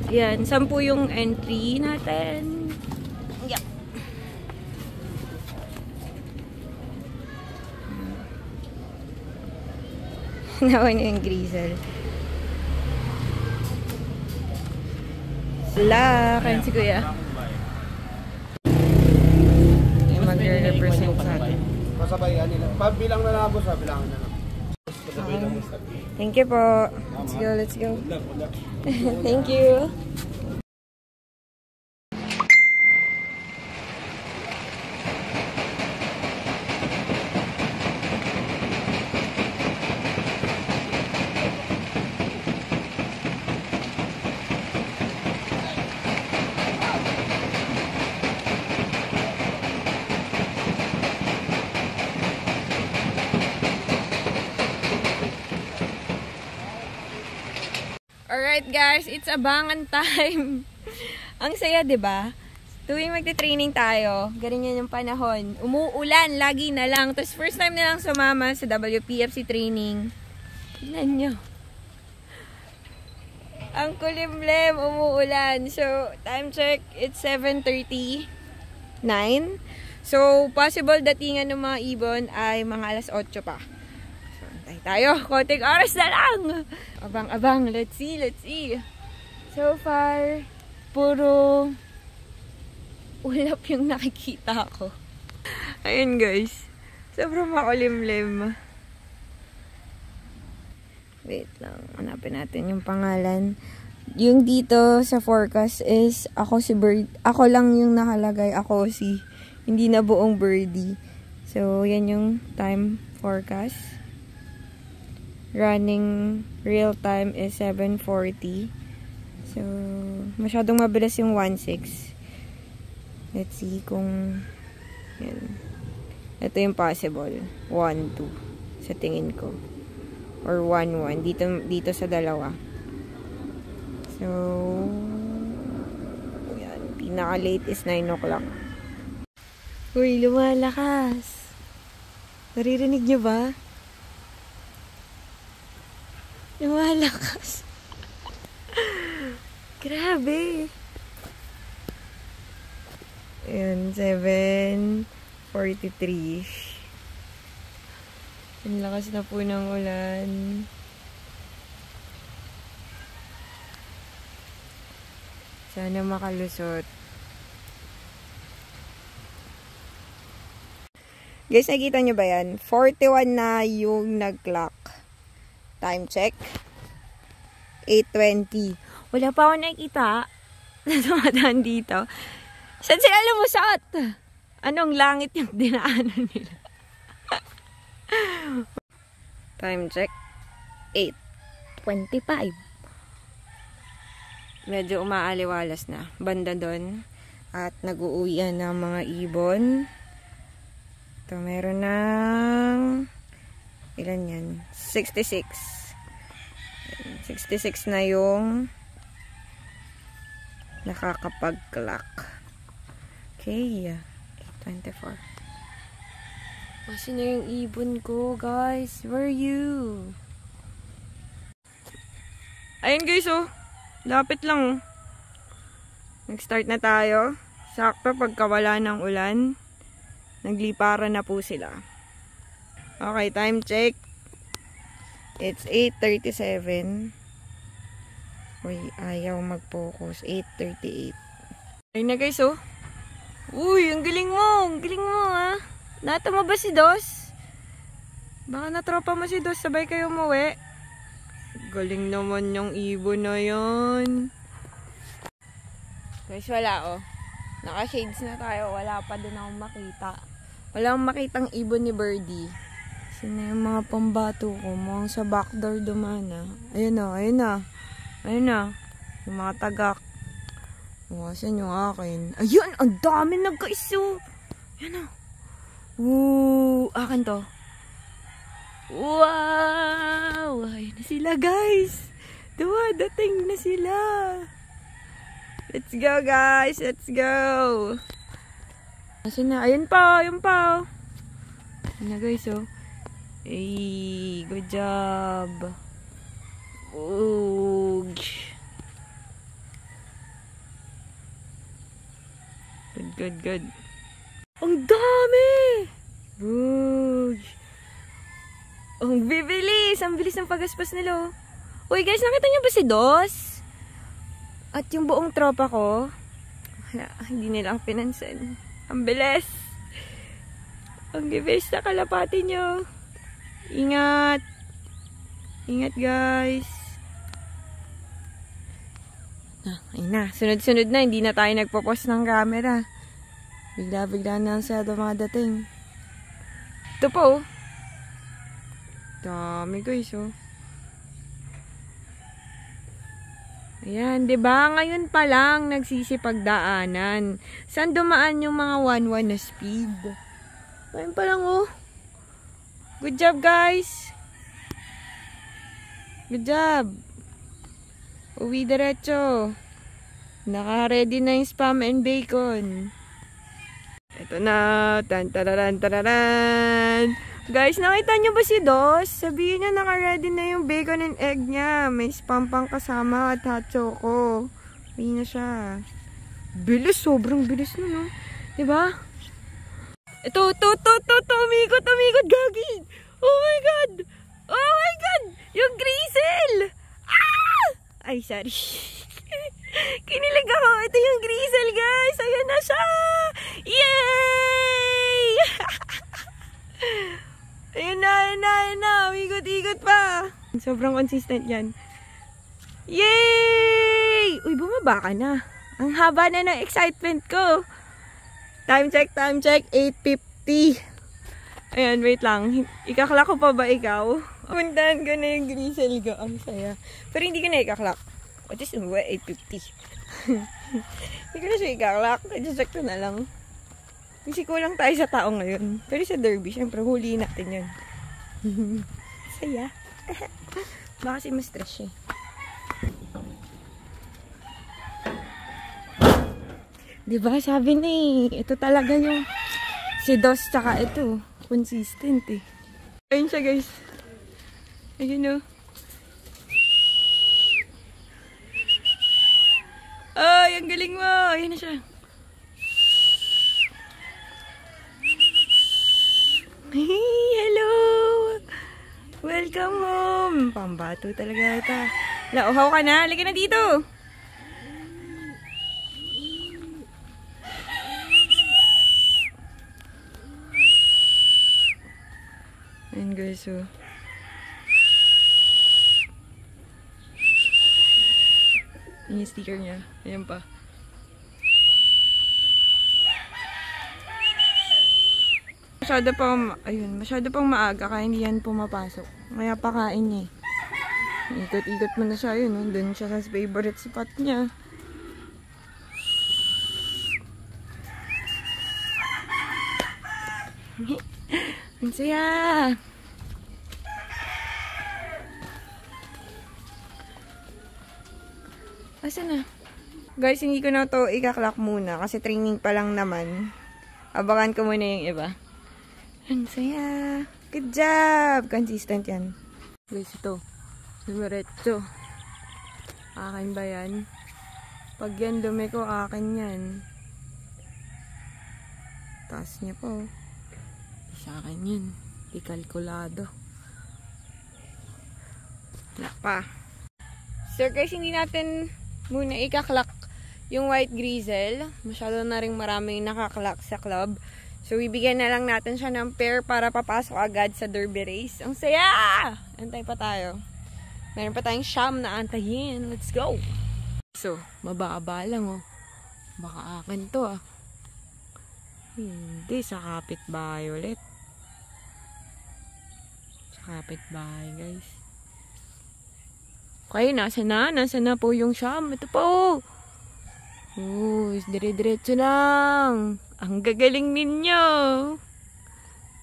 Yan, 10 yung entry natin. Yep. Nawa niyo yung grizzle. Sila, kain si Kuya. Yung mag-represent sa atin. Masabayan nila. Pabilang na lang po sa bilangan na lang. Thank you po. Let's go, let's go. Thank you. Alright guys, it's abangan time. Ang saya, 'di ba? Tuwing magte-training tayo, ganyan yung panahon. Umuulan lagi na lang. Tapos first time na lang sumama sa WPFC training. Tignan nyo. Ang kulimlim, umuulan. So, time check, it's 7:39. So, possible datingan ng mga ibon ay mga alas 8 pa. Tayo, konting oras na lang. Abang-abang, let's see, let's see. So far, puro ulap yung nakikita ko. Ayun guys, sobrang makulimlim. Wait lang, hanapin natin yung pangalan. Yung dito sa forecast is ako si Bird. Ako lang yung nakalagay, ako si, hindi na buong birdie. So, yan yung time forecast. Running real time is 7:40. So, masyadong mabilis yung 1.6. Let's see kung yan. Ito yung possible. 1.2 sa tingin ko. Or 1.1 dito sa dalawa. So, yan. Pinaka-late is 9 o'clock. Uy, lumalakas. Naririnig nyo ba? Lumalakas. Grabe. Ayan, 7:43. Ang lakas na po ng ulan. Sana makalusot. Guys, nakita nyo ba yan? 41 na yung nag-clock. Time check. 8:20. Wala pa ako nakikita na dumadaan dito. Saan sila lumusot? Anong langit yung dinaanan nila? Time check. 8:25. Medyo umaaliwalas na. Banda doon. At nag-uuwian ng mga ibon. Ito, meron ng ilan yan? 66. 66 na yung nakakapag-clock. Okay. 8:24. Kasi na yung ibon ko, guys. Where are you? Ayun, guys, oh. Lapit lang, oh. Nag-start na tayo. Sakto pagkawala ng ulan. Nagliparan na po sila. Okay, time check. It's 8:37. Uy, ayaw mag-focus. 8:38. Ayun na guys, oh. Uy, ang galing mo. Ang galing mo, ha. Nato mo ba si Dos? Baka natropa mo si Dos. Sabay kayo umuwi. Galing naman yung ibon na yan. Guys, wala, oh. Naka-shades na tayo. Wala pa din akong makita. Wala akong makitang ibon ni Birdie. Sino yung mga pambato ko? Mukhang sa backdoor dumana. Ayun na, ayun na. Ayun na. Yung mga tagak. Saan yung akin? Ayun! Ang dami nagkaiso! Ayun na. Woo! Akin to. Wow! Ayun na sila, guys! Dating na sila! Let's go, guys! Let's go! Asan na? Ayun pa! Ayun pa! Ayun na, guys, oh. Hey, good job. Ooh. Good. Ang dami! Boog! Ang bibilis! Ang bilis ng pagaspas nila. Uy guys, nakita niyo ba si Dos? At yung buong tropa ko, hindi nila ako pinansin. Ang bilis! Ang bilis na kalapati nyo. Ingat! Ingat guys! Ayun na, sunod-sunod na, hindi na tayo nagpo-post ng camera. Bigla-bigla na siya dumadating. Ito po. Dami guys, oh. Ayan, 'di ba? Ngayon pa lang nagsisipagdaanan. Saan dumaan yung mga 1-1 na speed? Ngayon pa lang, oh. Good job, guys. Good job. Uwi diretso. Naka-ready na yung spam and bacon. Ito na. Tan-tararan-tararan. Guys, nakita nyo ba si Dos? Sabihin niya naka-ready na yung bacon and egg niya. May spam pang kasama at hot choco. Uwi na siya. Bilis. Sobrang bilis na, no? Diba? Ito. Umikot. Gagi. Oh my God. Yung Grizzle. Ay, sorry. Kinilig ako. Ito yung Grizzle, guys. Ayan na siya. Yay! Ayun na. Ikot pa. Sobrang consistent yan. Yay! Uy, bumaba ka na. Ang haba na ng excitement ko. Time check. 8:50. Ayan, wait lang. Ikaklak ko pa ba ikaw? Puntahan ko na yung Grizzle ko. Ang saya. Pero hindi ko na ikaklak. What is 8:50? Hindi ko na siya ikaklak. Adjust ko na lang. Kasi kulang tayo sa tao ngayon. Pero sa derby, syempre, huli natin yun. Saya. Baka kasi ma-stress siya. Diba, sabi na eh. Ito talaga yung si Dos tsaka ito. Consistent eh. Ayun siya guys. Ayun o. Ay, ang galing mo. Ayun na siya. Hey, hello. Welcome home. Pambato talaga ito. Nauhaw ka na. Halika na dito. Ayan guys, so yung sticker niya. Ayan pa. Masyado pang maaga kaya hindi yan pumapasok. Kaya pakain niya eh. Ikot-ikot mo na siya yun. Oh. Doon siya sa favorite spot niya. Ang saya! Asan na? Guys, hindi ko na to ikaklak muna kasi training pa lang naman. Abangan ko muna yung iba. Ang saya! Good job! Consistent yan. Guys, ito. Dumiretso. Akin ba yan? Pag yan dumi ko, akin yan. Taas niya po. Sa akin yan. Di kalkulado. Wala pa. So guys, hindi natin muna ikaklak yung white Grizzle. Masyado na rin maraming nakaklak sa club. So bibigyan na lang natin siya ng pair para papasok agad sa derby race. Ang saya! Antay pa tayo. Meron pa tayong siyam na antayin. Let's go! So, mababa lang oh. Baka akin to ah. Hindi, sa kapitbahay ulit. Kapitbahay guys. Okay, nasa na po yung siyam. Ito po. Dire-diretso lang. Ang gagaling ninyo.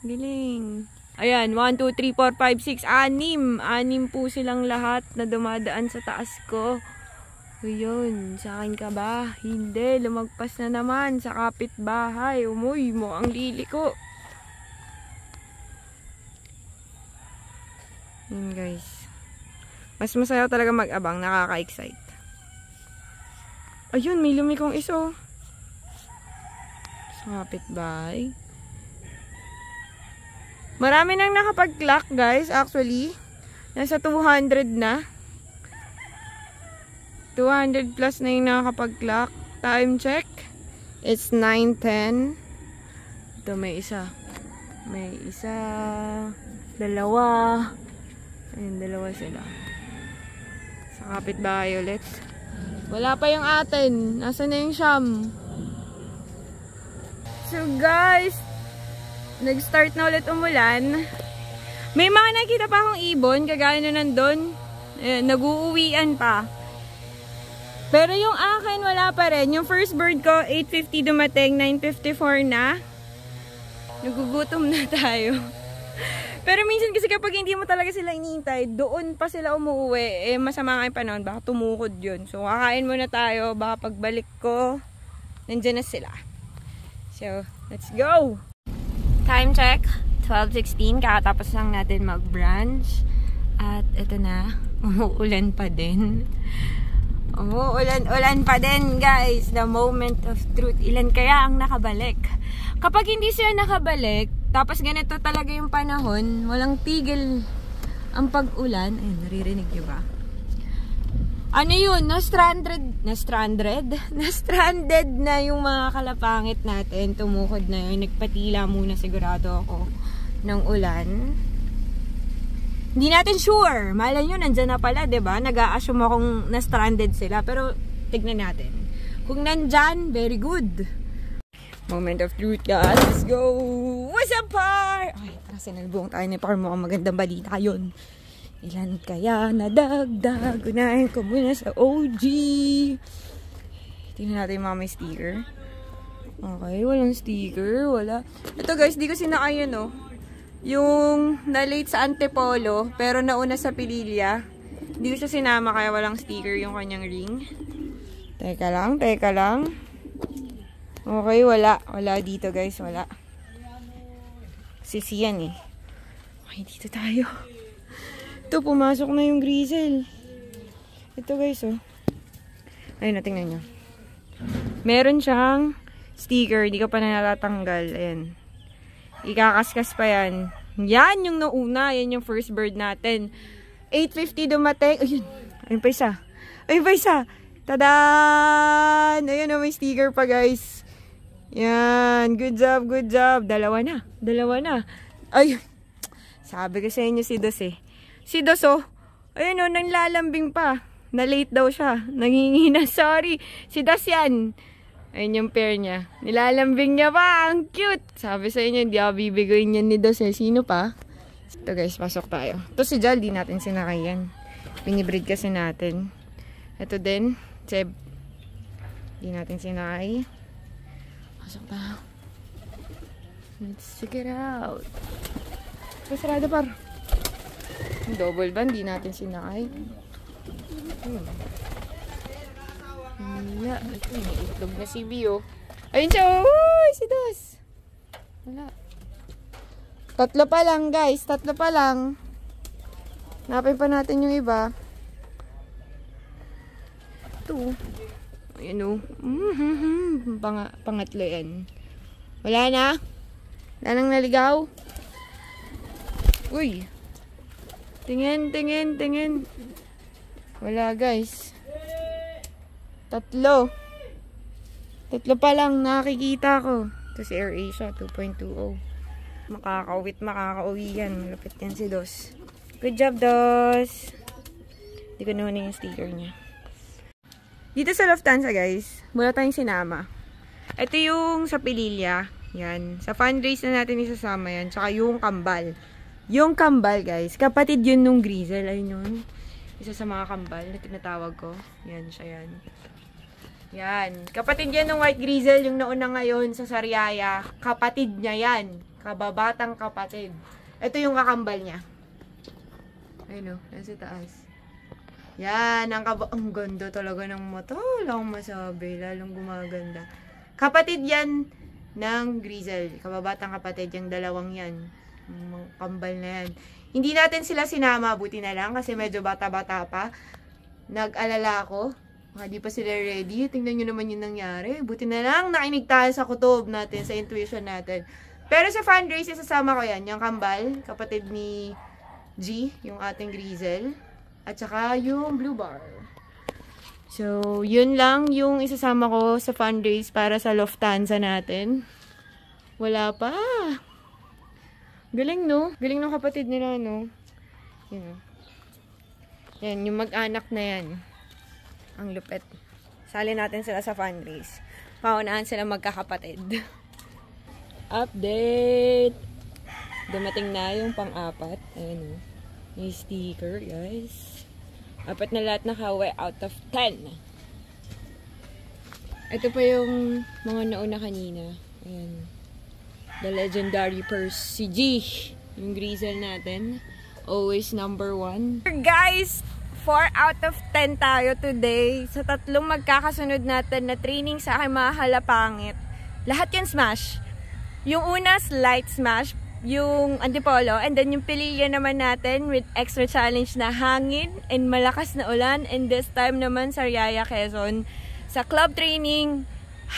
Galing. Ayan, 1, 2, 3, 4, 5, 6, 6 po silang lahat na dumadaan sa taas ko. Ayun, sa akin ka ba? Hindi, lumagpas na naman sa kapitbahay. Umuy mo ang lili ko. Yun guys. Mas masaya talaga mag-abang. Nakaka-excite. Ayun, may lumikong iso. sa kapitbahay. Marami nang nakapag-clock, guys, actually. Nasa 200 na. 200 plus na yung nakakapag-clock. Time check. It's 9:10. Ito, may isa. May isa. Dalawa. Ayun, dalawa sila. Sa kapitbahay ulit. Wala pa yung atin. Nasaan na yung siyam? So guys, nag-start na ulit umulan. May mga nakita pa akong ibon, kagaya na nandun. Nag-uuwian pa. Pero yung akin, wala pa rin. Yung first bird ko, 8:50 dumating, 9:54 na. Nagugutom na tayo. Pero minsan kasi kapag hindi mo talaga sila inintay, doon pa sila umuwi. Masama nga yung panahon, baka tumukod yun. So, kakain muna tayo. Baka pagbalik ko, nandyan na sila. So, let's go! Time check, 12:16. Kakatapos lang natin mag-brunch. At ito na, umuulan pa din. Umuulan pa din, guys. The moment of truth. Ilan kaya ang nakabalik? Kapag hindi sila nakabalik, tapos ganito talaga yung panahon, walang tigil ang pag-ulan. Ayun, naririnig nyo ba? Ano yun? Na-stranded na yung mga kalapangit natin. Tumukod na yun. Nagpatila muna sigurado ako ng ulan. Hindi natin sure. Malay nyo, nandyan na pala, diba? Nag-a-assume akong na-stranded sila. Pero, tignan natin. Kung nandyan, very good. Moment of truth, guys. Let's go! What's up, par? Ay, tara, sinalbong tayo ni par. Mukhang magandang balita yun. Ilan kaya nadagdag? Unahin ko muna sa OG. Tingnan natin yung mga may sticker. Okay, walang sticker. Wala. Ito, guys, di ko sinakay yun, oh. Yung na-late sa Antipolo, pero nauna sa Pililya. Hindi ko siya sinama, kaya walang sticker yung kanyang ring. Teka lang. Okay, wala. Wala dito, guys. Wala. Sisi yan, eh. Okay, dito tayo. Ito, pumasok na yung grizzle. Ito, guys, oh. Ayun, tingnan nyo. Meron siyang sticker. Hindi ko pa na natatanggal. Ayan. Ikakaskas pa yan. Yan yung nauna. Yan yung first bird natin. 8:50 dumating. Ayun. Ayun pa isa. Ayun pa isa. Tadaan! Ayun, may sticker pa, guys. Yan. Good job, good job. Dalawa na. Ay. Sabi ko sa inyo si Dos, eh. Si Dos, oh. Ayun, oh, nanglalambing pa. Na-late daw siya. Nangingina. Sorry. Si Dos yan. Ayun yung pair niya. Nilalambing niya pa. Ang cute. Sabi sa inyo, hindi ako bibiguin yan ni Dos, eh. Sino pa? Ito, guys, pasok tayo. Ito si Jal, di natin sinakay yan. Pinibreed kasi natin. Ito din, Seb. Di natin sinakay. Pasok tayo. Let's check it out. Sarado, par. Double band, di natin sinakay. Wala. Ito, may itlog na si Bio. Ayun siya. Uy, si Dos. Wala. Tatlo pa lang, guys. Tatlo pa lang. Napin pa natin yung iba. Ito. Ayan, o. Pangatlo yan. Wala na. Wala nang naligaw. Uy. Tingin. Wala, guys. Tatlo pa lang nakikita ko. Ito si AirAsia 2.20. Makakauwi yan. Malapit yan si Dos. Good job, Dos. Hindi ko naman yung sticker niya. Dito sa Lufthansa, guys, wala tayong sinama. Ito yung sa Pililya. Yan. Sa fundraise na natin isasama yan. Tsaka yung kambal. Yung kambal, guys, kapatid yun nung grizzle. Ayun yun. Isa sa mga kambal na tinatawag ko. Yan, siya yan. Yan. Kapatid yan ng white grizzle, yung nauna ngayon sa Sariaya. Kapatid niya yan. Kababatang kapatid. Ito yung kakambal niya. Ayun o, nasa taas. Yan, ang ganda talaga ng mata. Wala akong masabi, lalong gumaganda. Kapatid yan ng grizzle. Kababatang kapatid, yung dalawang yan. Yung kambal na yan. Hindi natin sila sinama, buti na lang kasi medyo bata-bata pa. Nag-alala ako. Baka di pa sila ready. Tingnan nyo naman yung nangyari. Buti na lang nakinig tayo sa kutob natin, sa intuition natin. Pero sa fundraise, isasama ko yan. Yung kambal, kapatid ni G, yung ating Grizel. At saka yung Blue Bar. So, yun lang yung isasama ko sa fundraise para sa Lufthansa natin. Wala pa. Galing, no? Galing ng kapatid nila, no? Yan. Yan, yung mag-anak na yan. Ang lupit. Sali natin sila sa fundraise. Paunahan sila magkakapatid. Update! Dumating na yung pang-apat. Ayan, o. May sticker, guys. 4 na lahat nakawa out of 10. Ito pa yung mga nauna kanina. Ayan. The legendary purse. Si G. Yung Grizel natin. Always number 1. Guys! 4 out of 10 tayo today. Sa tatlong magkakasunod natin na training sa aking mga halapangit. Lahat yan smash. Yung una, light smash. Yung antipolo. And then yung pililya naman natin with extra challenge na hangin and malakas na ulan. And this time naman sa Riaya, Quezon. Sa club training,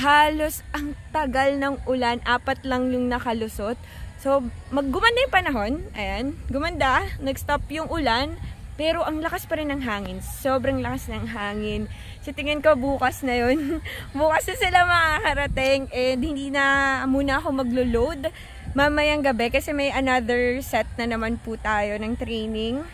halos ang tagal ng ulan. 4 lang yung nakalusot. So, gumanda yung panahon. Ayan. Gumanda. Nag-stop yung ulan. Pero ang lakas pa rin ng hangin. Sobrang lakas ng hangin. So tingin ko bukas na yun. Bukas na sila makakarating. And hindi na muna ako maglo-load mamayang gabi. Kasi may another set na naman po tayo ng training.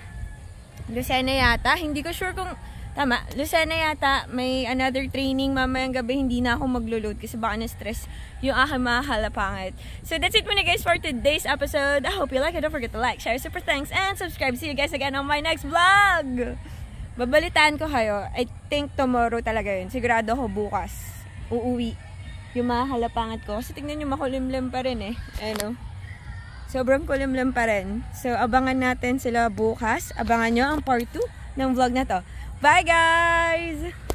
Lucena yata. Hindi ko sure kung tama. Lucena yata. May another training mamayang gabi. Hindi na ako maglo-load. Kasi baka na-stress yung aking mga halapangit. So that's it muna guys for today's episode. I hope you like it. Don't forget to like, share, super thanks, and subscribe. See you guys again on my next vlog. Babalitaan ko kayo. I think tomorrow talaga yun. Sigurado ako bukas uuwi yung mga halapangit ko. Kasi tingnan nyo makulimlim pa rin eh. Ano? Sobrang kulimlim pa rin. So abangan natin sila bukas. Abangan nyo ang part 2 ng vlog na to. Bye guys!